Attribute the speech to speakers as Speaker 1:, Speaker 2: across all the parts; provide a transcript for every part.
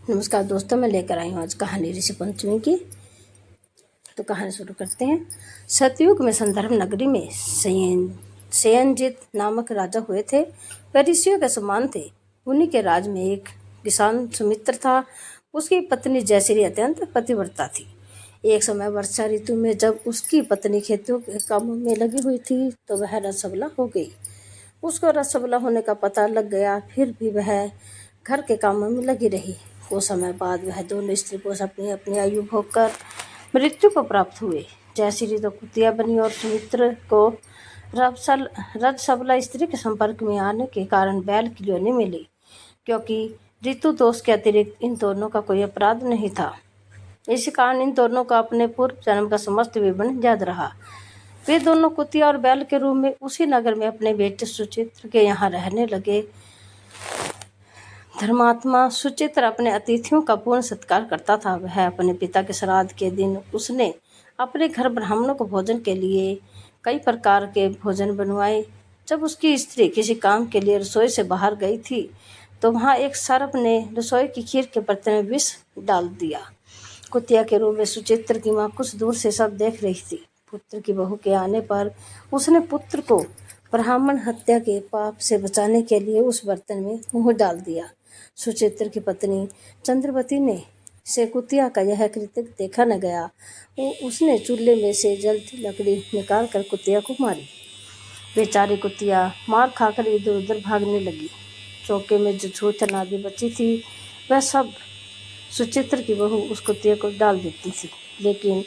Speaker 1: नमस्कार दोस्तों, मैं लेकर आई हूँ आज कहानी ऋषि पंचमी की। तो कहानी शुरू करते हैं। सतयुग में संदर्भ नगरी में सयनजीत नामक राजा हुए थे। वह ऋषियों के समान थे। उन्हीं के राज में एक किसान सुमित्र था। उसकी पत्नी जयश्री अत्यंत पतिव्रता थी। एक समय वर्षा ऋतु में जब उसकी पत्नी खेतों के कामों में लगी हुई थी तो वह रसबला हो गई। उसको रसबला होने का पता लग गया, फिर भी वह घर के कामों में लगी रही। कुछ समय बाद वह दोनों स्त्री पुरुष अपनी अपनी आयु भोग कर मृत्यु को प्राप्त हुए। जयश्री तो कुतिया बनी और सुमित्र को रजसबला स्त्री के संपर्क में आने के कारण बैल की योनि मिली, क्योंकि ऋतु दोष के अतिरिक्त इन दोनों का कोई अपराध नहीं था। इसी कारण इन दोनों का अपने पूर्व जन्म का समस्त विवरण याद रहा। वे दोनों कुतिया और बैल के रूप में उसी नगर में अपने बेटे सुचित्र के यहाँ रहने लगे। धर्मात्मा सुचित्र अपने अतिथियों का पूर्ण सत्कार करता था। वह अपने पिता के श्राद्ध के दिन उसने अपने घर ब्राह्मणों को भोजन के लिए कई प्रकार के भोजन बनवाए। जब उसकी स्त्री किसी काम के लिए रसोई से बाहर गई थी तो वहाँ एक सर्प ने रसोई की खीर के बर्तन में विष डाल दिया। कुतिया के रूप में सुचित्र की माँ कुछ दूर से सब देख रही थी। पुत्र की बहू के आने पर उसने पुत्र को ब्राह्मण हत्या के पाप से बचाने के लिए उस बर्तन में मुँह डाल दिया। सुचित्र की पत्नी चंद्रवती ने से कुतिया का यह कृत्य देखा न गया। वो उसने चूल्हे में से जलती लकड़ी निकाल कर कुतिया को मारी। बेचारी कुतिया मार खाकर इधर उधर भागने लगी। चौके में जो छूत अनादि बची थी वह सब सुचित्र की बहू उस कुतिया को डाल देती थी, लेकिन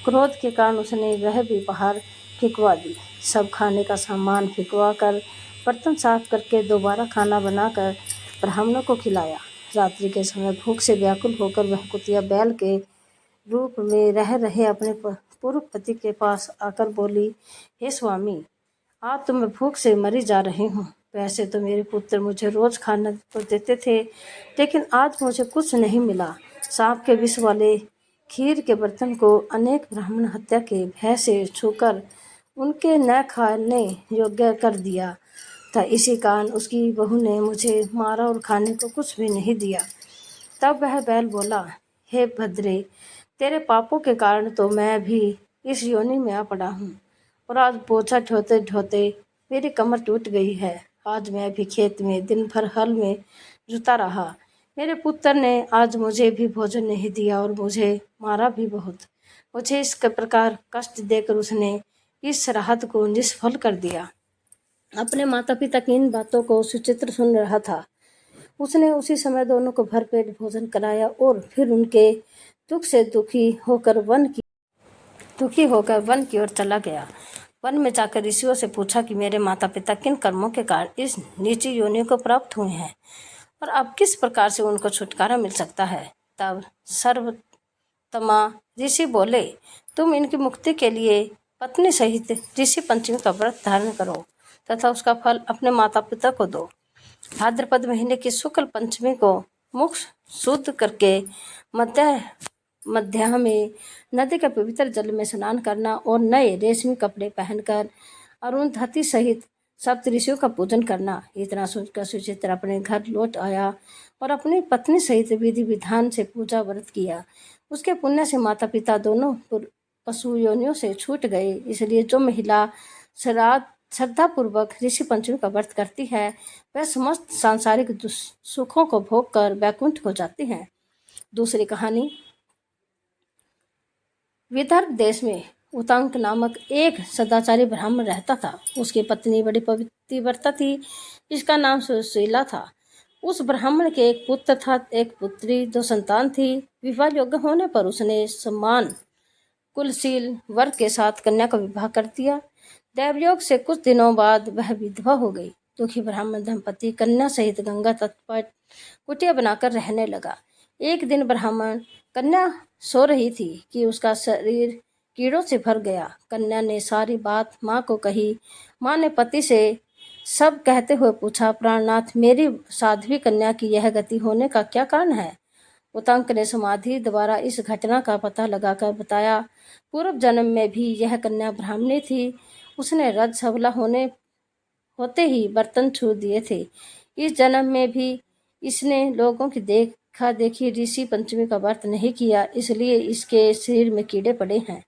Speaker 1: क्रोध के कारण उसने वह भी बाहर फेंकवा दी। सब खाने का सामान फेंकवा कर बर्तन साफ करके दोबारा खाना बनाकर ब्राह्मणों को खिलाया। रात्रि के समय भूख से व्याकुल होकर वह कुतिया बैल के रूप में रह रहे अपने पूर्व पति के पास आकर बोली, हे स्वामी, आज तो मैं भूख से मरी जा रही हूँ। वैसे तो मेरे पुत्र मुझे रोज खाना तो देते थे, लेकिन आज मुझे कुछ नहीं मिला। सांप के विष वाले खीर के बर्तन को अनेक ब्राह्मण हत्या के भय से छूकर उनके न खाने योग्य कर दिया था। इसी कारण उसकी बहू ने मुझे मारा और खाने को कुछ भी नहीं दिया। तब वह बैल बोला, हे भद्रे, तेरे पापों के कारण तो मैं भी इस योनि में आ पड़ा हूँ, और आज बोझा ढोते ढोते मेरी कमर टूट गई है। आज मैं भी खेत में दिन भर हल में जुता रहा। मेरे पुत्र ने आज मुझे भी भोजन नहीं दिया और मुझे मारा भी बहुत। मुझे इस प्रकार कष्ट देकर उसने इस श्राद्ध को निष्फल कर दिया। अपने माता पिता की इन बातों को सुचित्र सुन रहा था। उसने उसी समय दोनों को भरपेट भोजन कराया और फिर उनके दुख से दुखी होकर वन की ओर चला गया। वन में जाकर ऋषियों से पूछा कि मेरे माता पिता किन कर्मों के कारण इस नीची योनि को प्राप्त हुए हैं और अब किस प्रकार से उनको छुटकारा मिल सकता है। तब सर्वोत्तमा ऋषि बोले, तुम इनकी मुक्ति के लिए पत्नी सहित ऋषि पंचमी का व्रत धारण करो तथा उसका फल अपने माता पिता को दो। भाद्रपद महीने की शुक्ल पंचमी को मुख शुद्ध करके मध्याह्न में नदी के पवित्र जल में स्नान करना और नए रेशमी कपड़े पहनकर अरुंधति सहित सप्त ऋषियों का पूजन करना। इतना सुनकर सुचित्र अपने घर लौट आया और अपनी पत्नी सहित विधि विधान से पूजा व्रत किया। उसके पुण्य से माता पिता दोनों पशु योनियों से छूट गए। इसलिए जो महिला श्रद्धापूर्वक ऋषि पंचमी का व्रत करती है वह समस्त सांसारिक सुखों को भोग कर वैकुंठ हो जाती है। दूसरी कहानी। विदर्भ देश में उतांक नामक एक सदाचारी ब्राह्मण रहता था। उसकी पत्नी बड़ी पतिव्रता थी। इसका नाम सुशीला था। उस ब्राह्मण के एक पुत्र था, एक पुत्री, 2 संतान थी। विवाह योग्य होने पर उसने सम्मान कुलशील वर के साथ कन्या का विवाह कर दिया। दैवयोग से कुछ दिनों बाद वह विधवा हो गई। दुखी ब्राह्मण दंपति कन्या सहित गंगा तट पर कुटिया बनाकर रहने लगा। एक दिन ब्राह्मण कन्या सो रही थी कि उसका शरीर कीड़ों से भर गया। कन्या ने सारी बात माँ को कही। माँ ने पति से सब कहते हुए पूछा, प्राणनाथ, मेरी साध्वी कन्या की यह गति होने का क्या कारण है? उतंक ने समाधि द्वारा इस घटना का पता लगाकर बताया, पूर्व जन्म में भी यह कन्या ब्राह्मणी थी। उसने रजसबला होते ही बर्तन छू दिए थे। इस जन्म में भी इसने लोगों की देख देखा देखी ऋषि पंचमी का व्रत नहीं किया, इसलिए इसके शरीर में कीड़े पड़े हैं।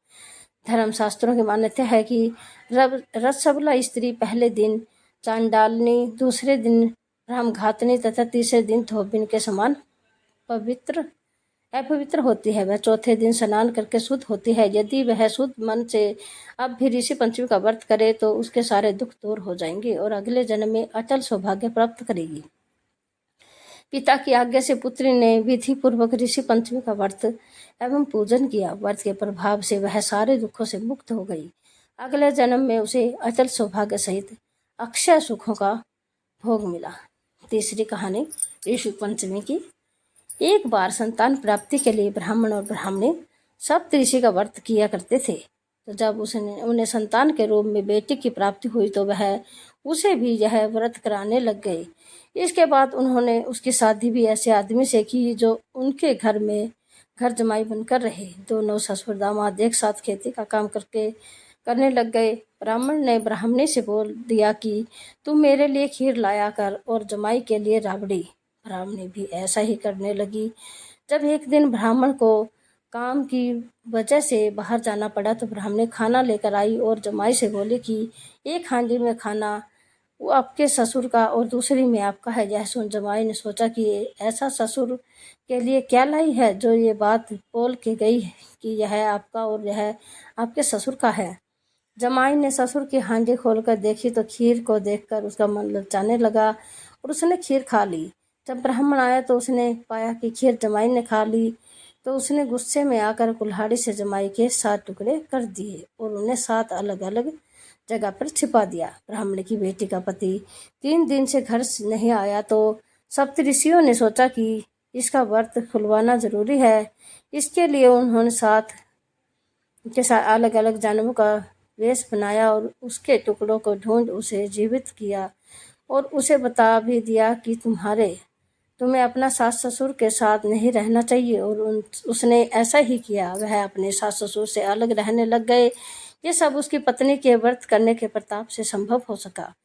Speaker 1: धर्मशास्त्रों की मान्यता है कि रसबला स्त्री पहले दिन चांडालनी, दूसरे दिन ब्रह्मघातनी तथा तीसरे दिन धोबिन के समान पवित्र अपवित्र होती है। वह चौथे दिन स्नान करके शुद्ध होती है। यदि वह शुद्ध मन से अब भी ऋषि पंचमी का व्रत करे तो उसके सारे दुख दूर हो जाएंगे और अगले जन्म में अचल सौभाग्य प्राप्त करेगी। पिता की आज्ञा से पुत्री ने विधि पूर्वक ऋषि पंचमी का व्रत एवं पूजन किया। व्रत के प्रभाव से वह सारे दुखों से मुक्त हो गई। अगले जन्म में उसे अचल सौभाग्य सहित अक्षय सुखों का भोग मिला। तीसरी कहानी ऋषि पंचमी की। एक बार संतान प्राप्ति के लिए ब्राह्मण और ब्राह्मणी सप्तऋषि का व्रत किया करते थे। तो जब उन्हें संतान के रूप में बेटी की प्राप्ति हुई तो वह उसे भी यह व्रत कराने लग गए। इसके बाद उन्होंने उसकी शादी भी ऐसे आदमी से की जो उनके घर में घर जमाई बनकर रहे। दोनों ससुर दामाद एक साथ खेती का काम करने लग गए। ब्राह्मण ने ब्राह्मणी से बोल दिया कि तुम मेरे लिए खीर लाया कर और जमाई के लिए राबड़ी। ब्राह्मणी भी ऐसा ही करने लगी। जब एक दिन ब्राह्मण को काम की वजह से बाहर जाना पड़ा तो ब्राह्मणी खाना लेकर आई और जमाई से बोली कि एक हांडी में खाना वो आपके ससुर का और दूसरी में आपका है। यह सुन जमाई ने सोचा कि ऐसा ससुर के लिए क्या लाई है जो ये बात बोल के गई कि यह आपका और यह आपके ससुर का है। जमाई ने ससुर की हांडी खोलकर देखी तो खीर को देखकर उसका मन ललचाने लगा और उसने खीर खा ली। जब ब्राह्मण आया तो उसने पाया कि खीर जमाई ने खा ली तो उसने गुस्से में आकर कुल्हाड़ी से जमाई के 7 टुकड़े कर दिए और उन्हें 7 अलग अलग जगह पर छिपा दिया। ब्राह्मण की बेटी का पति 3 दिन से घर नहीं आया तो सप्तऋषियों ने सोचा कि इसका व्रत खुलवाना जरूरी है। इसके लिए उन्होंने 7 के साथ अलग अलग जानवरों का वेश बनाया और उसके टुकड़ों को ढूंढ उसे जीवित किया और उसे बता भी दिया कि तुम्हें अपना सास ससुर के साथ नहीं रहना चाहिए और उसने ऐसा ही किया। वह अपने सास ससुर से अलग रहने लग गए। ये सब उसकी पत्नी के व्रत करने के प्रताप से संभव हो सका।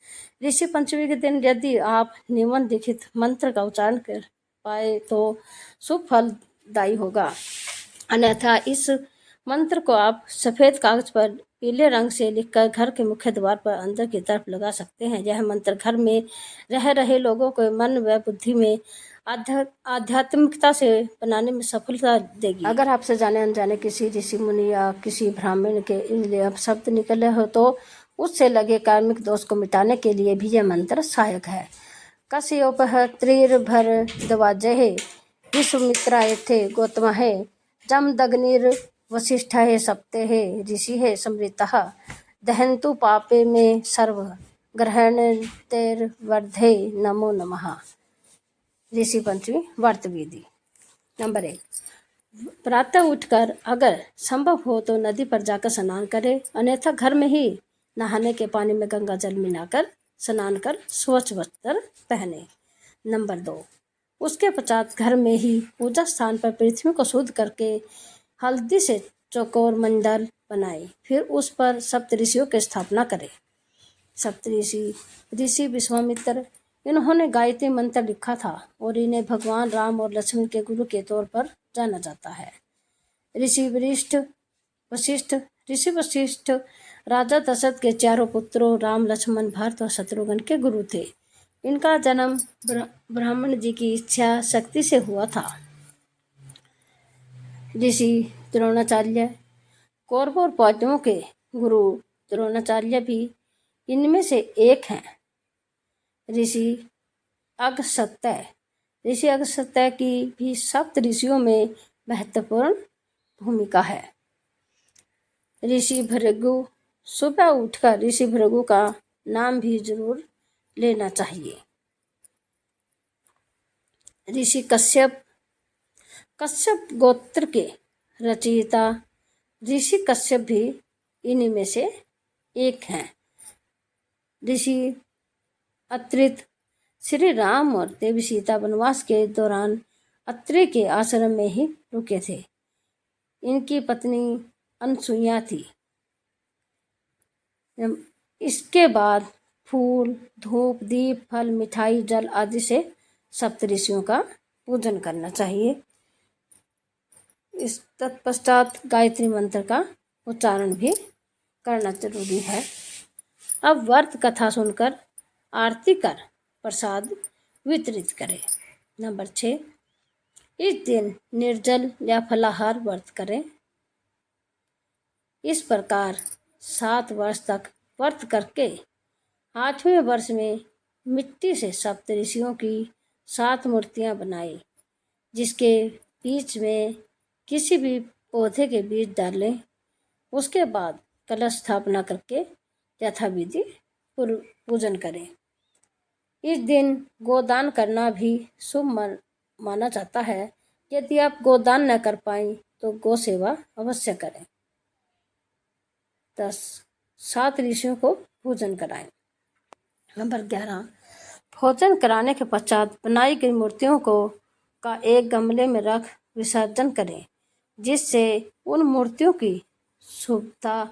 Speaker 1: ऋषि पंचमी के दिन यदि आप निम्नलिखित मंत्र का उच्चारण कर पाए तो शुभ फलदायी होगा, अन्यथा इस मंत्र को आप सफ़ेद कागज पर पीले रंग से लिखकर घर के मुख्य द्वार पर अंदर की तरफ लगा सकते हैं। यह मंत्र घर में रह रहे लोगों को मन व बुद्धि में आध्यात्मिकता से बनाने में सफलता देगी। अगर आपसे जाने अनजाने किसी ऋषि मुनि या किसी ब्राह्मण के लिए शब्द निकले हो तो उससे लगे कार्मिक दोष को मिटाने के लिए भी यह मंत्र सहायक है। कस्योपह त्रिर्भरद्वाजः विश्वामित्रायथे गौतमः जमदग्निर् वसिष्ठः सप्तः ऋषिः समृतः दहन्तु पापे में सर्व ग्रहणतेर्वर्धे नमो नमः। ऋषि पंचमी व्रत विधि। नंबर 1, प्रातः उठकर अगर संभव हो तो नदी पर जाकर स्नान करें, अन्यथा घर में ही नहाने के पानी में गंगा जल मिलाकर स्नान कर स्वच्छ वस्त्र पहने। नंबर 2, उसके पश्चात घर में ही पूजा स्थान पर पृथ्वी को शुद्ध करके हल्दी से चौकोर मंडल बनाए, फिर उस पर सप्तऋषियों की स्थापना करें। सप्तऋषि ऋषि विश्वामित्र, इन्होंने गायत्री मंत्र लिखा था और इन्हें भगवान राम और लक्ष्मण के गुरु के तौर पर जाना जाता है। ऋषि वशिष्ठ राजा दशरथ के चारों पुत्रों राम, लक्ष्मण, भरत और शत्रुघ्न के गुरु थे। इनका जन्म ब्राह्मण जी की इच्छा शक्ति से हुआ था। ऋषि द्रोणाचार्य, कौरवों और पांडवों के गुरु द्रोणाचार्य भी इनमें से एक हैं। ऋषि अगस्त्य की भी सप्त ऋषियों में महत्वपूर्ण भूमिका है। ऋषि भृगु, सुबह उठकर ऋषि भृगु का नाम भी जरूर लेना चाहिए। ऋषि कश्यप गोत्र के रचयिता ऋषि कश्यप भी इन्हीं में से एक हैं। ऋषि अत्रि, श्री राम और देवी सीता वनवास के दौरान अत्रि के आश्रम में ही रुके थे। इनकी पत्नी अनसुईया थी। इसके बाद फूल, धूप, दीप, फल, मिठाई, जल आदि से सप्तऋषियों का पूजन करना चाहिए। इस तत्पश्चात गायत्री मंत्र का उच्चारण भी करना जरूरी है। अब व्रत कथा सुनकर आरती कर प्रसाद वितरित करें। नंबर 6, इस दिन निर्जल या फलाहार व्रत करें। इस प्रकार 7 वर्ष तक व्रत करके 8वें वर्ष में मिट्टी से सप्तऋषियों की 7 मूर्तियां बनाई, जिसके बीच में किसी भी पौधे के बीज डालें। उसके बाद कलश स्थापना करके यथाविधि पूजन करें। इस दिन गोदान करना भी शुभ माना जाता है। यदि आप गोदान न कर पाएं तो गौ सेवा अवश्य करें। 10, 7 ऋषियों को पूजन कराएं। नंबर 11, भोजन कराने के पश्चात बनाई गई मूर्तियों का एक गमले में रख विसर्जन करें, जिससे उन मूर्तियों की शुभता